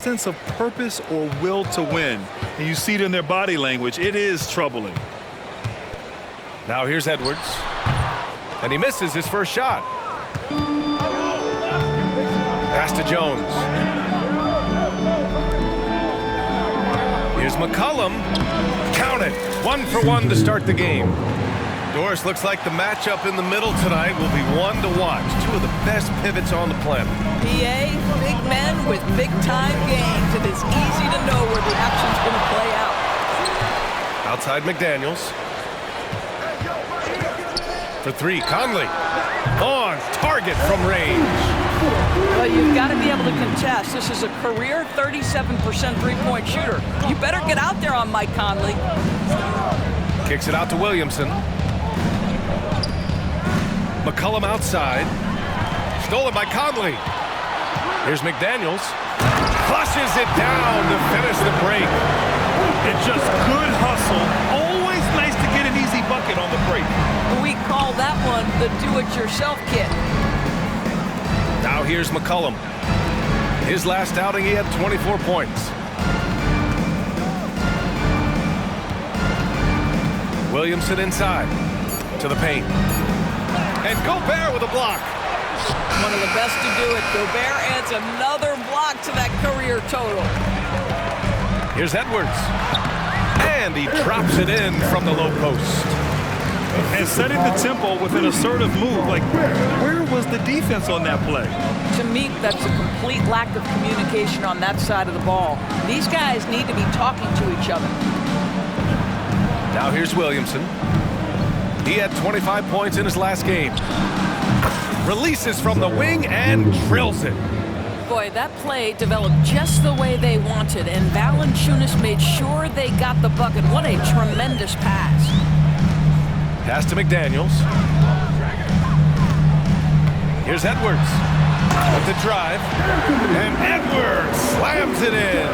sense of purpose or will to win. And you see it in their body language. It is troubling. Now here's Edwards. And he misses his first shot. Pass to Jones. Here's McCollum. Count it. 1 for 1 to start the game. Doris, looks like the matchup in the middle tonight will be one to watch. Two of the best pivots on the planet. PA, big men with big-time games. It is easy to know where the action's going to play out. Outside McDaniels. For three, Conley. On target from range. Well, you've got to be able to contest. This is a career 37% three-point shooter. You better get out there on Mike Conley. Kicks it out to Williamson. McCollum outside. Stolen by Conley. Here's McDaniels. Flushes it down to finish the break. And just good hustle. Always nice to get an easy bucket on the break. We call that one the do-it-yourself kit. Now here's McCollum. His last outing, he had 24 points. Williamson inside to the paint. And Gobert with a block. One of the best to do it. Gobert adds another block to that career total. Here's Edwards. And he drops it in from the low post. And setting the tempo with an assertive move. Like, where was the defense on that play? To me, that's a complete lack of communication on that side of the ball. These guys need to be talking to each other. Now here's Williamson. He had 25 points in his last game. Releases from the wing and drills it. Boy, that play developed just the way they wanted, and Valanciunas made sure they got the bucket. What a tremendous pass. Pass to McDaniels. Here's Edwards with the drive. And Edwards slams it in.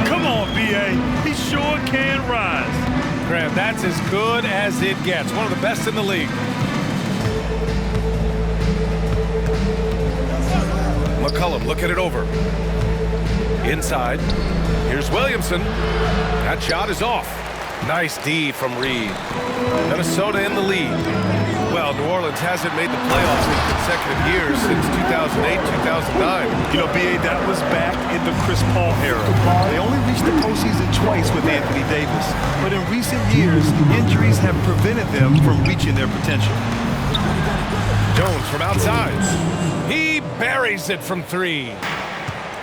Come on, B.A. He sure can rise. Graham, that's as good as it gets. One of the best in the league. McCollum looking it over. Inside. Here's Williamson. That shot is off. Nice D from Reed. Minnesota in the lead. Well, New Orleans hasn't made the playoffs in consecutive years since 2008, 2009. You know, B.A., that was back in the Chris Paul era. They only reached the postseason twice with Anthony Davis. But in recent years, injuries have prevented them from reaching their potential. Jones from outside. He buries it from three.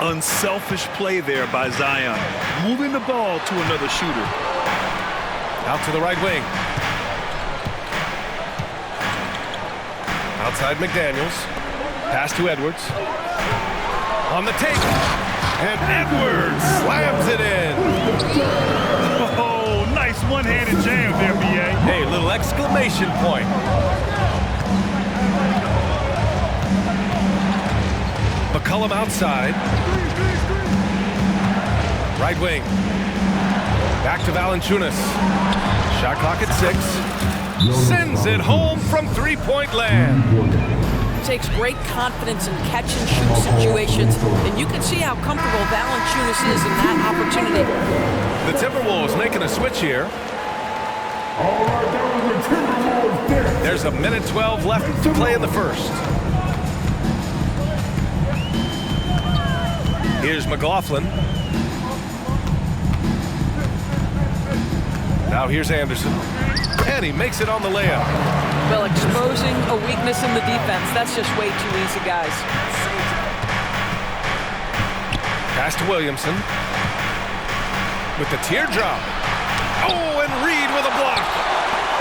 Unselfish play there by Zion. Moving the ball to another shooter. Out to the right wing. Outside McDaniels. Pass to Edwards. On the take. And Edwards slams it in. Oh, nice one-handed jam there, B.A. Hey, little exclamation point. McCollum outside. Right wing. Back to Valanciunas. Shot clock at 6. Sends it home from three-point land. Takes great confidence in catch-and-shoot situations, and you can see how comfortable Valanciunas is in that opportunity. The Timberwolves making a switch here. There's a minute 12 left to play in the first. Here's McLaughlin. Now here's Anderson. And he makes it on the layup. Well, exposing a weakness in the defense, that's just way too easy, guys. Pass to Williamson. With the teardrop. Oh, and Reed with a block.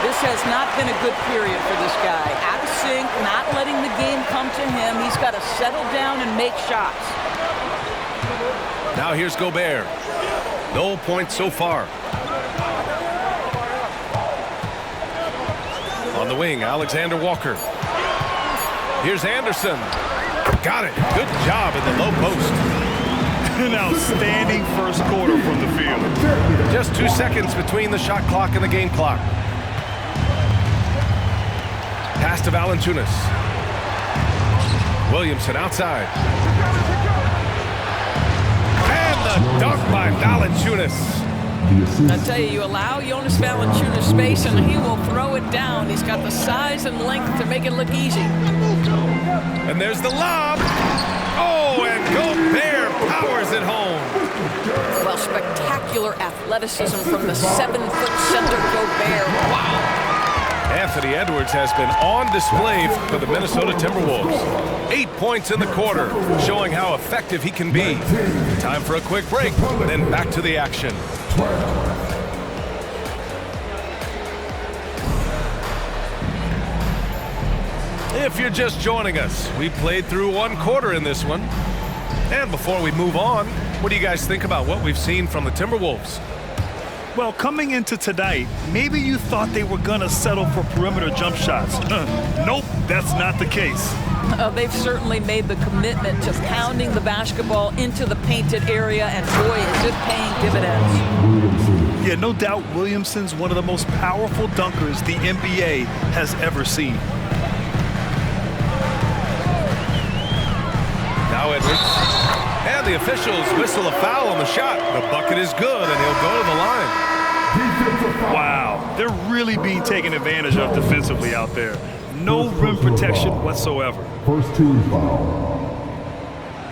This has not been a good period for this guy. Out of sync, not letting the game come to him. He's got to settle down and make shots. Now here's Gobert. No points so far. On the wing, Alexander Walker. Here's Anderson. Got it. Good job in the low post. An outstanding first quarter from the field. Just 2 seconds between the shot clock and the game clock. Pass to Valanciunas. Williamson outside. dunk by Valanciunas. I tell you, you allow Jonas Valanciunas space and he will throw it down. He's got the size and length to make it look easy. And there's the lob. Oh, and Gobert powers it home. Well, spectacular athleticism from the 7-foot center Gobert. Wow. Anthony Edwards has been on display for the Minnesota Timberwolves. 8 points in the quarter, showing how effective he can be. Time for a quick break, then back to the action. If you're just joining us, we played through one quarter in this one. And before we move on, what do you guys think about what we've seen from the Timberwolves? Well, coming into tonight, maybe you thought they were going to settle for perimeter jump shots. Nope, that's not the case. They've certainly made the commitment to pounding the basketball into the painted area, and boy, is it paying dividends. Yeah, no doubt Williamson's one of the most powerful dunkers the NBA has ever seen. Now Edwards. And the officials whistle a foul on the shot. The bucket is good, and he'll go to the line. Wow, they're really being taken advantage of defensively out there. No rim protection whatsoever. First team foul.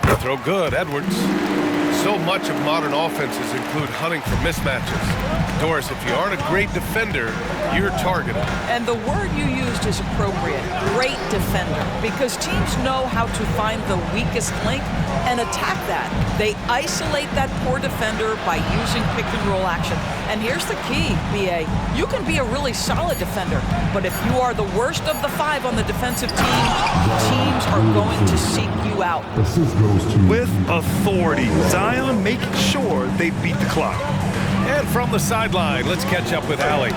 The throw good, Edwards. So much of modern offenses include hunting for mismatches. Doris, if you aren't a great defender, you're targeted. And the word you used is appropriate, great defender, because teams know how to find the weakest link and attack that. They isolate that poor defender by using pick and roll action. And here's the key, B.A. You can be a really solid defender, but if you are the worst of the 5 on the defensive team, teams are going to seek you out. With authority, Zion making sure they beat the clock. And from the sideline, let's catch up with Allie.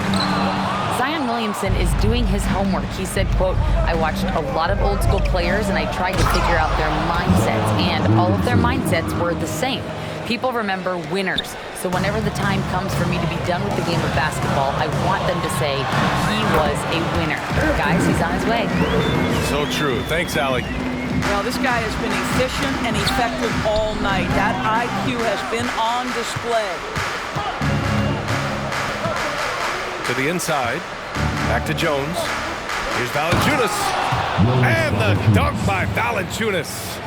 Zion Williamson is doing his homework. He said, quote, I watched a lot of old school players and I tried to figure out their mindsets, and all of their mindsets were the same. People remember winners. So whenever the time comes for me to be done with the game of basketball, I want them to say he was a winner. Guys, he's on his way. So true. Thanks, Allie. Well, this guy has been efficient and effective all night. That IQ has been on display. To the inside. Back to Jones. Here's Valanciunas. And the dunk by Valanciunas.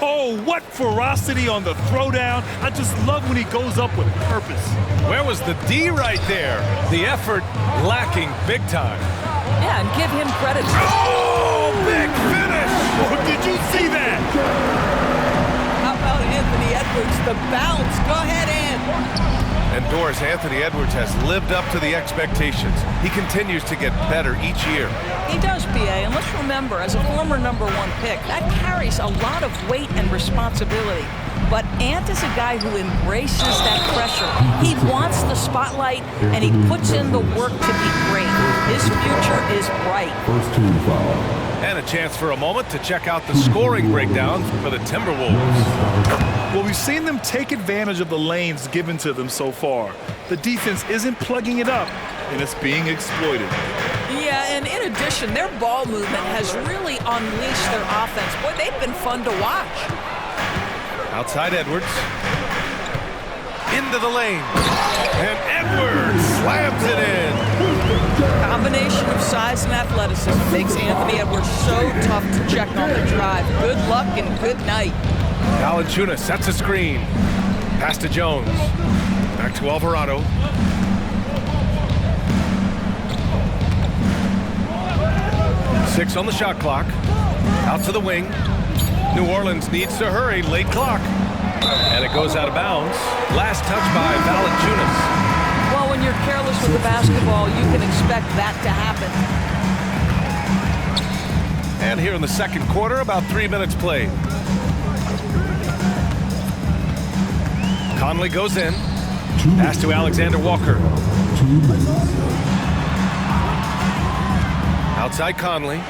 Oh, what ferocity on the throwdown. I just love when he goes up with purpose. Where was the D right there? The effort lacking big time. Yeah, and give him credit. Oh, big finish! Oh, did you see that? How about Anthony Edwards? The bounce. Go ahead, Ant. And Doris, Anthony Edwards has lived up to the expectations. He continues to get better each year. He does, B.A., and let's remember, as a former #1 pick, that carries a lot of weight and responsibility. But Ant is a guy who embraces that pressure. He wants the spotlight, and he puts in the work to be great. His future is bright. First team foul. And a chance for a moment to check out the scoring breakdown for the Timberwolves. Well, we've seen them take advantage of the lanes given to them so far. The defense isn't plugging it up, and it's being exploited. Yeah, and in addition, their ball movement has really unleashed their offense. Boy, they've been fun to watch. Outside Edwards. Into the lane. And Edwards slams it in. Combination of size and athleticism makes Anthony Edwards so tough to check on the drive. Good luck and good night. Valanciunas sets a screen. Pass to Jones. Back to Alvarado. Six on the shot clock. Out to the wing. New Orleans needs to hurry. Late clock. And it goes out of bounds. Last touch by Valanciunas. Well, when you're careless with the basketball, you can expect that to happen. And here in the second quarter, about 3 minutes played. Conley goes in. Pass to Alexander Walker. Outside Conley.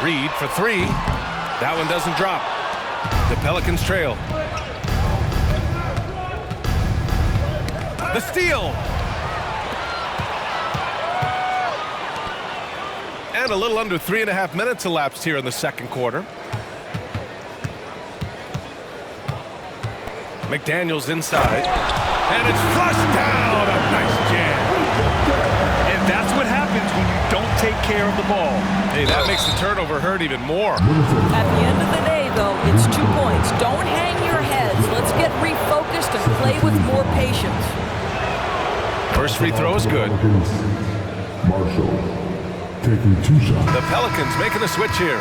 Reed for 3. That one doesn't drop. The Pelicans trail. The steal. And a little under 3.5 minutes elapsed here in the second quarter. McDaniels inside. And it's flushed down. A nice jam. And that's what happens when you don't take care of the ball. Hey, that makes the turnover hurt even more. At the end of the day, though, it's 2 points. Don't hang your heads. Let's get refocused and play with more patience. First free throw is good. Marshall taking 2 shots. The Pelicans making a switch here.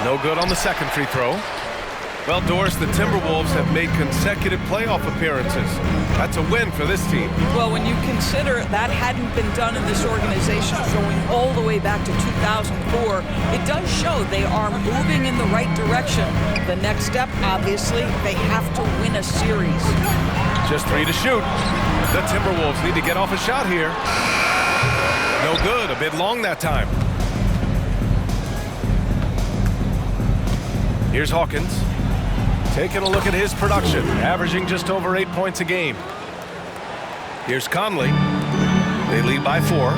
No good on the second free throw. Well, Doris, the Timberwolves have made consecutive playoff appearances. That's a win for this team. Well, when you consider that hadn't been done in this organization going all the way back to 2004, it does show they are moving in the right direction. The next step, obviously, they have to win a series. Just 3 to shoot. The Timberwolves need to get off a shot here. No good, a bit long that time. Here's Hawkins. Taking a look at his production, averaging just over 8 points a game. Here's Conley. They lead by 4.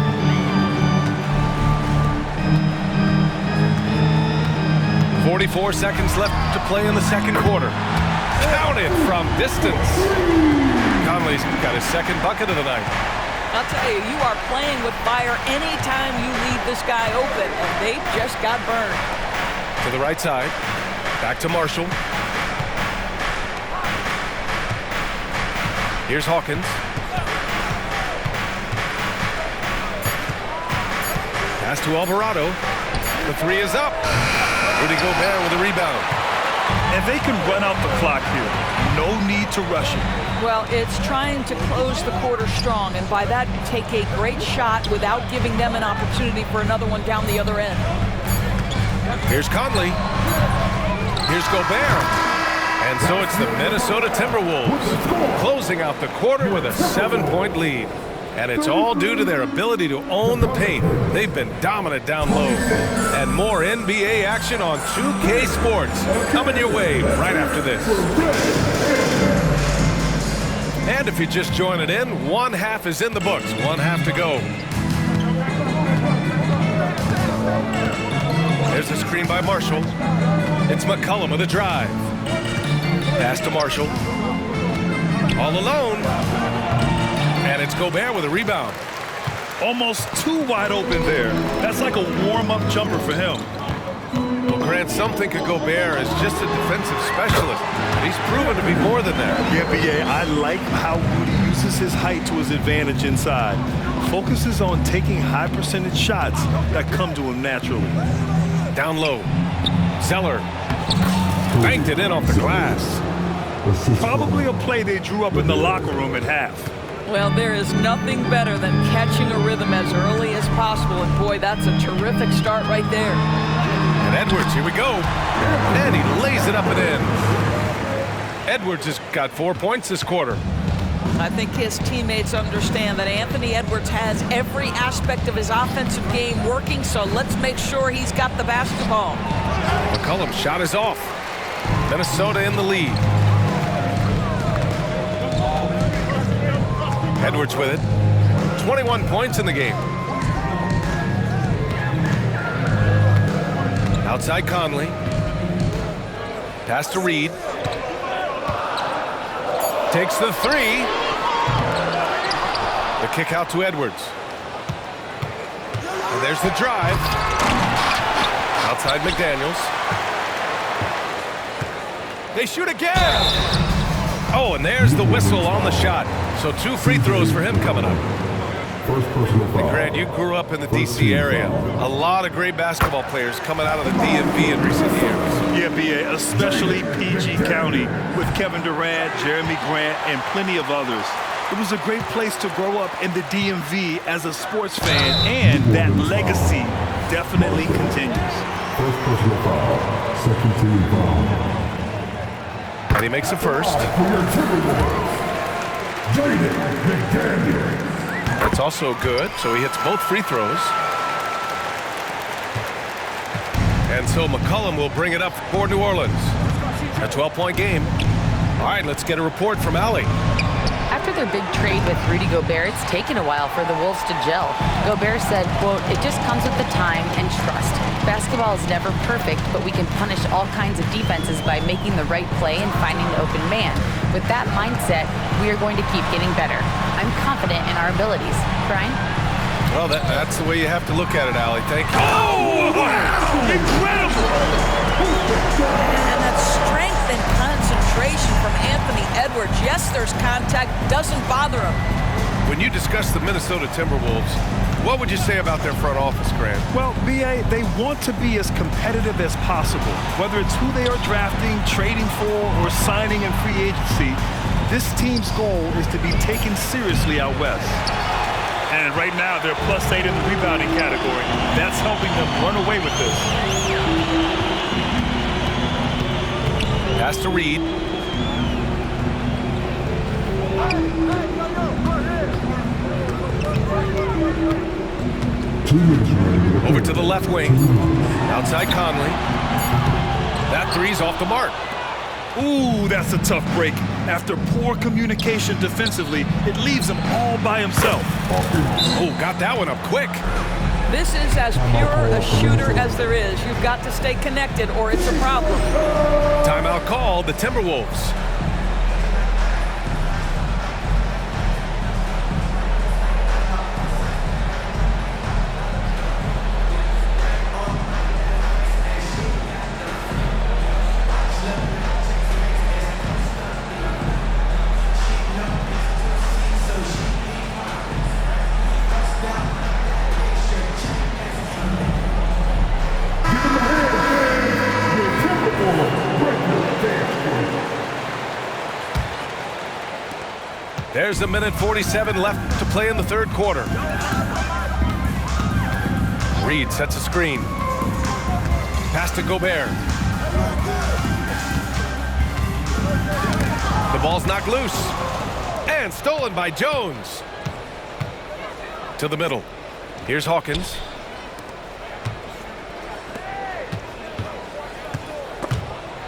"44 seconds left to play in the second quarter. Counted from distance. Conley's got his second bucket of the night. I'll tell you, you are playing with fire anytime you leave this guy open, and they just got burned. To the right side. Back to Marshall. Here's Hawkins. Pass to Alvarado. The 3 is up. Rudy Gobert with a rebound. And they can run out the clock here. No need to rush it. Well, it's trying to close the quarter strong, and by that, take a great shot without giving them an opportunity for another one down the other end. Here's Conley. Here's Gobert. And so it's the Minnesota Timberwolves closing out the quarter with a 7-point lead. And it's all due to their ability to own the paint. They've been dominant down low. And more NBA action on 2K Sports coming your way right after this. And if you're just joining in, 1 half is in the books. 1 half to go. There's a screen by Marshall. It's McCollum with a drive. Pass to Marshall. All alone. And it's Gobert with a rebound. Almost too wide open there. That's like a warm-up jumper for him. Well, Grant, some think of Gobert as just a defensive specialist. But he's proven to be more than that. Yeah, BA, I like how Rudy uses his height to his advantage inside. Focuses on taking high-percentage shots that come to him naturally. Down low. Zeller banked it in off the glass. Probably a play they drew up in the locker room at half. Well, there is nothing better than catching a rhythm as early as possible, and boy, that's a terrific start right there. And Edwards, here we go. And he lays it up and in. Edwards has got 4 points this quarter. I think his teammates understand that Anthony Edwards has every aspect of his offensive game working, so let's make sure he's got the basketball. McCollum's shot is off. Minnesota in the lead. Edwards with it. 21 points in the game. Outside Conley. Pass to Reed. Takes the 3. The kick out to Edwards. And there's the drive. Outside McDaniels. They shoot again. Oh, and there's the whistle on the shot. So 2 free throws for him coming up. First personal foul. Grant, you grew up in the D.C. area. A lot of great basketball players coming out of the DMV in recent years. Yeah, BA, especially PG County with Kevin Durant, Jeremy Grant, and plenty of others. It was a great place to grow up in the DMV as a sports fan, and that legacy definitely continues. First personal foul. Second team foul. And he makes the first. It's also good, so he hits both free throws. And so McCollum will bring it up for New Orleans. A 12-point game. All right, let's get a report from Allie. After their big trade with Rudy Gobert, it's taken a while for the Wolves to gel. Gobert said, quote, "It just comes with the time and trust. basketball is never perfect, but we can punish all kinds of defenses by making the right play and finding the open man. With that mindset, we are going to keep getting better. I'm confident in our abilities. Brian? Well, that's the way you have to look at it, Allie. Thank you. Oh, wow! Incredible! And that strength and concentration from Anthony Edwards. Yes, there's contact. Doesn't bother him. When you discuss the Minnesota Timberwolves, what would you say about their front office, Grant? Well, B.A., they want to be as competitive as possible. Whether it's who they are drafting, trading for, or signing in free agency, this team's goal is to be taken seriously out west. And right now, they're +8 in the rebounding category. That's helping them run away with this. Pass to Reed. Over to the left wing. Outside Conley. That three's off the mark. Ooh, that's a tough break. After poor communication defensively, it leaves him all by himself. Oh, got that one up quick. This is as pure a shooter as there is. You've got to stay connected or it's a problem. Timeout called, the Timberwolves. There's 1:47 left to play in the third quarter. Reed sets a screen. Pass to Gobert. The ball's knocked loose. And stolen by Jones. To the middle. Here's Hawkins.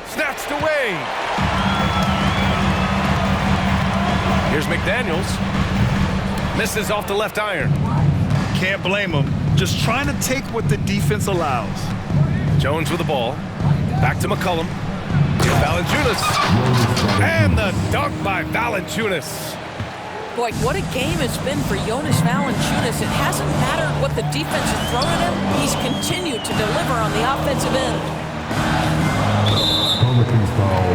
Snatched away. Here's McDaniels. Misses off the left iron. Can't blame him. Just trying to take what the defense allows. Jones with the ball. Back to McCollum. Here's Valanciunas. And the dunk by Valanciunas. Boy, what a game it's been for Jonas Valanciunas. It hasn't mattered what the defense has thrown at him. He's continued to deliver on the offensive end. Pelicans foul.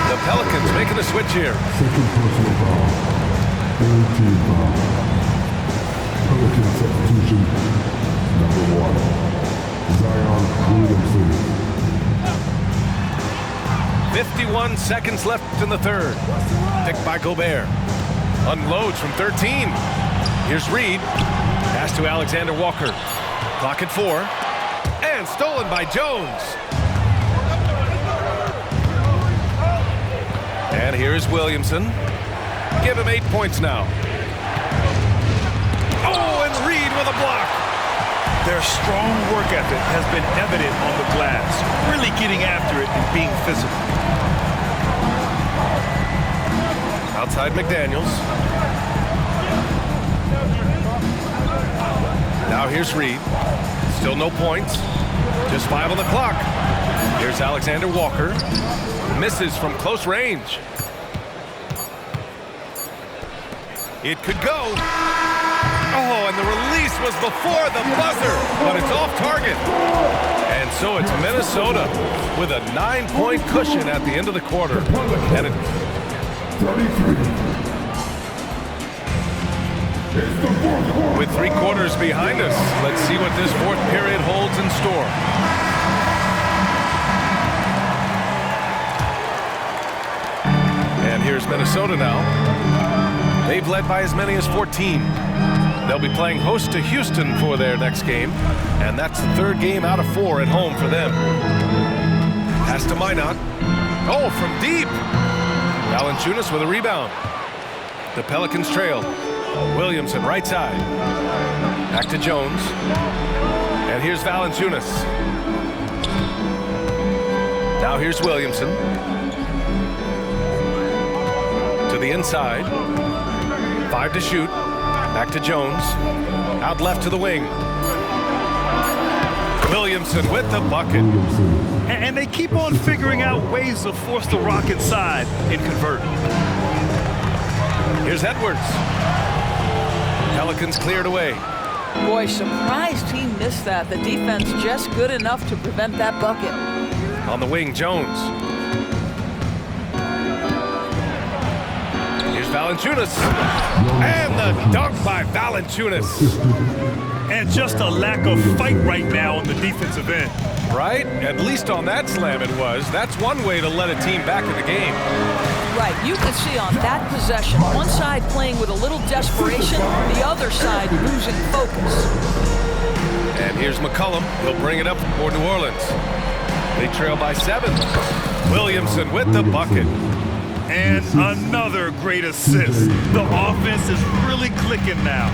The Pelicans making a switch here. Second personal foul. Third team foul. Pelican substitution. Number 1. Zion Williamson. 51 seconds left in the third. Picked by Gobert. Unloads from 13. Here's Reed. Pass to Alexander Walker. Clock at 4. And stolen by Jones. And here's Williamson. Give him 8 points now. Oh, and Reed with a block. Their strong work ethic has been evident on the glass, really getting after it and being physical. Outside McDaniels. Now here's Reed. Still no points. Just 5 on the clock. Here's Alexander Walker. Misses from close range. It could go. Oh, and the release was before the buzzer, but it's off target. And so it's Minnesota with a 9-point cushion at the end of the quarter. And 33. with 3 quarters behind us, let's see what this fourth period holds in store. And here's Minnesota now. They've led by as many as 14. They'll be playing host to Houston for their next game, and that's the 3rd game out of 4 at home for them. Pass to Minot. Oh, from deep. Valanciunas with a rebound. The Pelicans trail. Williamson right side. Back to Jones. And here's Valanciunas. Now here's Williamson. To the inside. 5 to shoot. Back to Jones. Out left to the wing. Williamson with the bucket. Williamson. And they keep on figuring out ways to force the rock inside and convert. Here's Edwards. Pelicans cleared away. Boy, surprised he missed that. The defense just good enough to prevent that bucket. On the wing, Jones. Here's Valanciunas. And the dunk by Valanciunas. And just a lack of fight right now on the defensive end. Right? At least on that slam it was. That's one way to let a team back in the game. Right, you can see on that possession, one side playing with a little desperation, the other side losing focus. And here's McCollum. He'll bring it up for New Orleans. They trail by 7. Williamson with the bucket. And another great assist. The offense is really clicking now.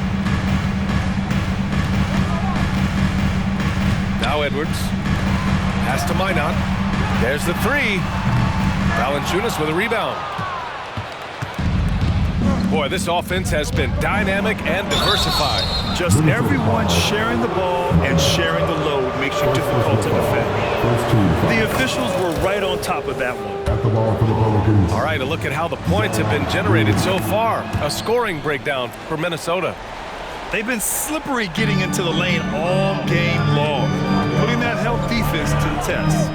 Now Edwards. Pass to Minot. There's the 3. Valanciunas with a rebound. Boy, this offense has been dynamic and diversified. Just everyone sharing the ball and sharing the load makes you difficult to defend. The officials were right on top of that one. At the ball for the Pelicans. All right, a look at how the points have been generated so far. A scoring breakdown for Minnesota. They've been slippery getting into the lane all game long, putting that help defense to the test.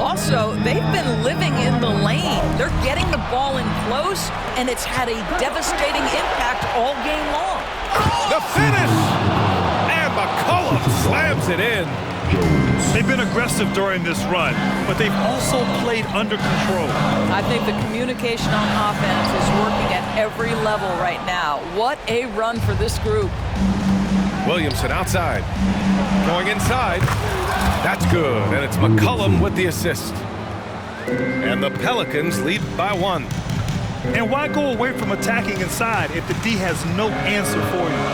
Also, they've been living in the lane. They're getting the ball in close, and it's had a devastating impact all game long. The finish! And McCollum slams it in. They've been aggressive during this run, but they've also played under control. I think the communication on offense is working at every level right now. What a run for this group. Williamson outside. Going inside. That's good. And it's McCollum with the assist. And the Pelicans lead by 1. And why go away from attacking inside if the D has no answer for you?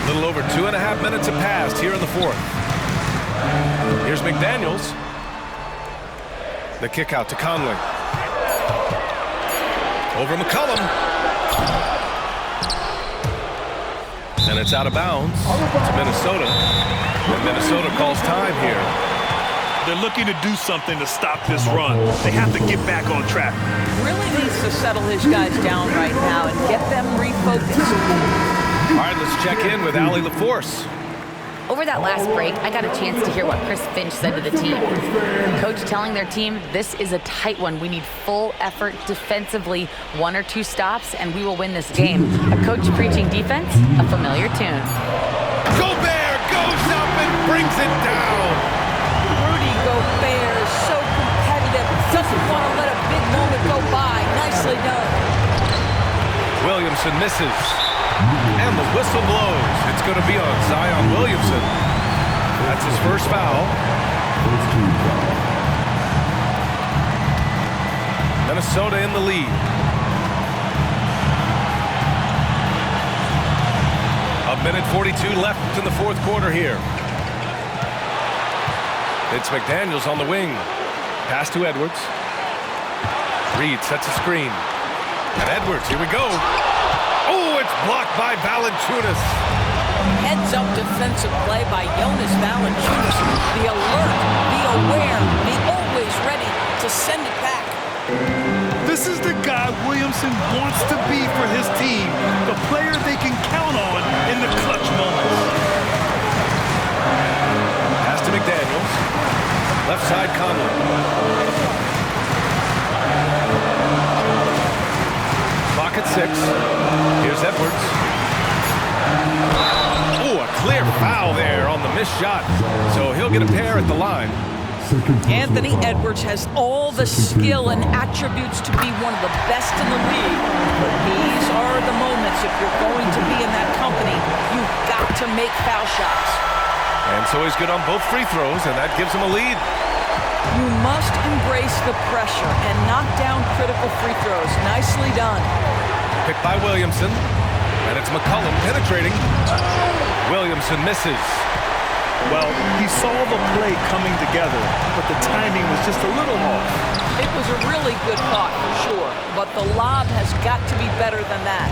A little over 2.5 minutes have passed here in the 4th. Here's McDaniels. The kick out to Conley. Over McCollum. And it's out of bounds to Minnesota. And Minnesota calls time here. They're looking to do something to stop this run. They have to get back on track. Really needs to settle his guys down right now and get them refocused. All right, let's check in with Allie LaForce. Over that last break, I got a chance to hear what Chris Finch said to the team. Coach telling their team, this is a tight one. We need full effort defensively, 1 or 2 stops, and we will win this game. A coach preaching defense, a familiar tune. Gobert goes up and brings it down. Rudy Gobert is so competitive, doesn't want to let a big moment go by. Nicely done. Williamson misses. And the whistle blows. It's going to be on Zion Williamson. That's his first foul. Minnesota in the lead. A minute 42 left in the 4th quarter here. It's McDaniels on the wing. Pass to Edwards. Reed sets a screen. And Edwards, here we go. Oh, it's blocked by Valanciunas. Heads-up defensive play by Jonas Valanciunas. The alert, the aware, the always ready to send it back. This is the guy Williamson wants to be for his team, the player they can count on in the clutch moments. Pass to McDaniels. Left side, Conley. Clock at 6. Here's Edwards. Oh, a clear foul there on the missed shot. So he'll get a pair at the line. Anthony Edwards has all the skill and attributes to be one of the best in the league. But these are the moments, if you're going to be in that company, you've got to make foul shots. And so he's good on both free throws, and that gives him a lead. You must embrace the pressure and knock down critical free throws. Nicely done. Picked by Williamson. And it's McCollum penetrating. Williamson misses. Well, he saw the play coming together, but the timing was just a little off. It was a really good thought for sure, but the lob has got to be better than that.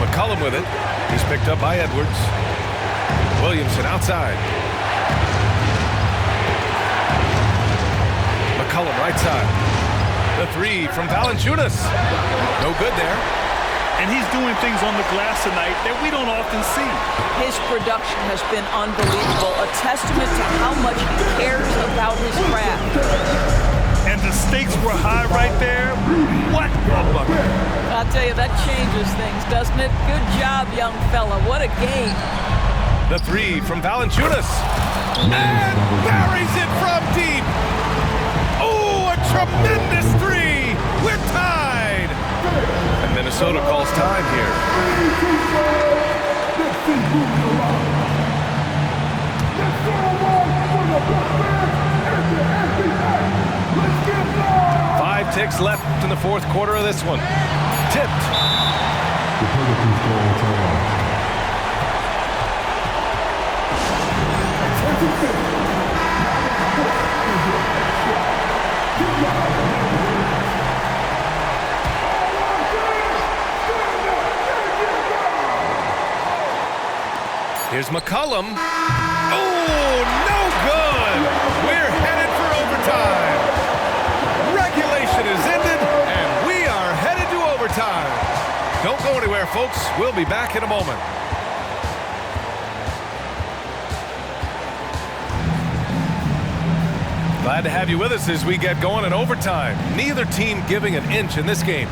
McCollum with it. He's picked up by Edwards. Williamson outside. McCollum right side. The three from Valanciunas. No good there. And he's doing things on the glass tonight that we don't often see. His production has been unbelievable, a testament to how much he cares about his craft. And the stakes were high right there. What a bucket. I'll tell you, that changes things, doesn't it? Good job, young fella. What a game. The three from Valanciunas. And buries it from deep. Oh, a tremendous three. We're tied. And Minnesota calls time here. 5 ticks left in the fourth quarter of this one. Tipped. The Pelicans call timeout. Here's McCollum. Oh, no good. We're headed for overtime. Regulation is ended, and we are headed to overtime. Don't go anywhere, folks. We'll be back in a moment. Glad to have you with us as we get going in overtime. Neither team giving an inch in this game.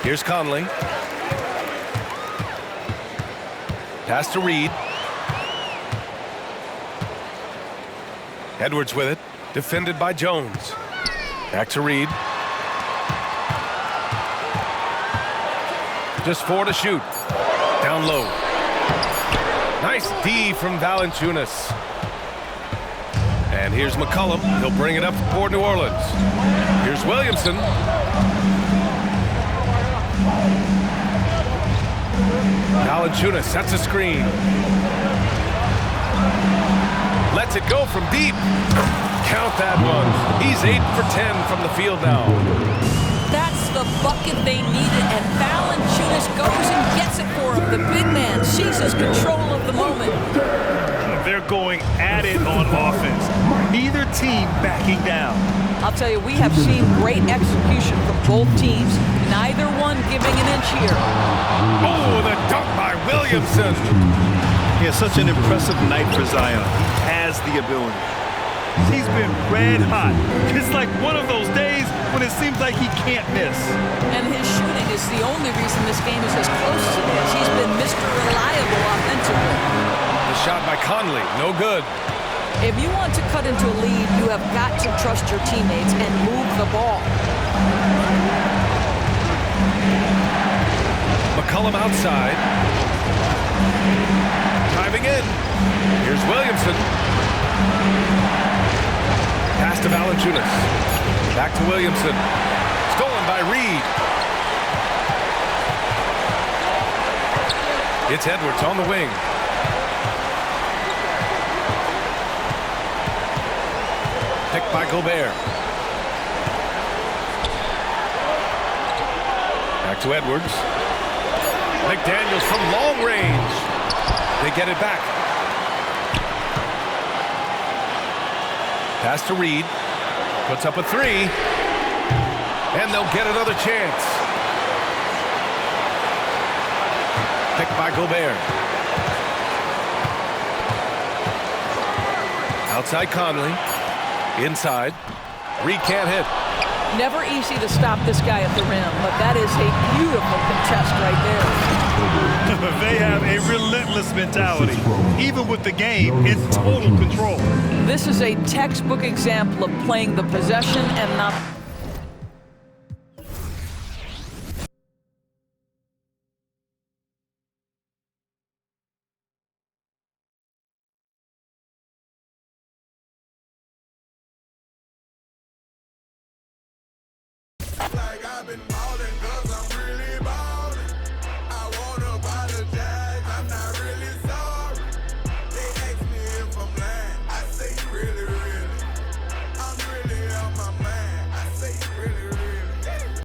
Here's Conley. Pass to Reed. Edwards with it. Defended by Jones. Back to Reed. Just 4 to shoot. Down low. Nice D from Valanciunas. And here's McCollum. He'll bring it up for New Orleans. Here's Williamson. Valanciunas sets a screen. Lets it go from deep. Count that one. He's 8 for 10 from the field now. That's the bucket they needed, and Valanciunas goes and gets it for him. The big man seizes control of the moment. They're going at it on offense. Neither team backing down. I'll tell you, we have seen great execution from both teams. Neither one giving an inch here. Oh, the dunk by Williamson. He has such an impressive night for Zion. He has the ability. He's been red hot. It's like one of those days when it seems like he can't miss. And his shooting is the only reason this game is as close as it is. He's been Mr. Reliable offensively. The shot by Conley, no good. If you want to cut into a lead, you have got to trust your teammates and move the ball. McCollum outside. Driving in. Here's Williamson. Pass to Valanciunas. Back to Williamson. Stolen by Reed. It's Edwards on the wing. Picked by Gobert. Back to Edwards. McDaniels from long range. They get it back. Pass to Reed. Puts up a three. And they'll get another chance. Picked by Gobert. Outside Conley. Inside. Reed can't hit. Never easy to stop this guy at the rim, but that is a beautiful contest right there. They have a relentless mentality, even with the game in total control. This is a textbook example of playing the possession and not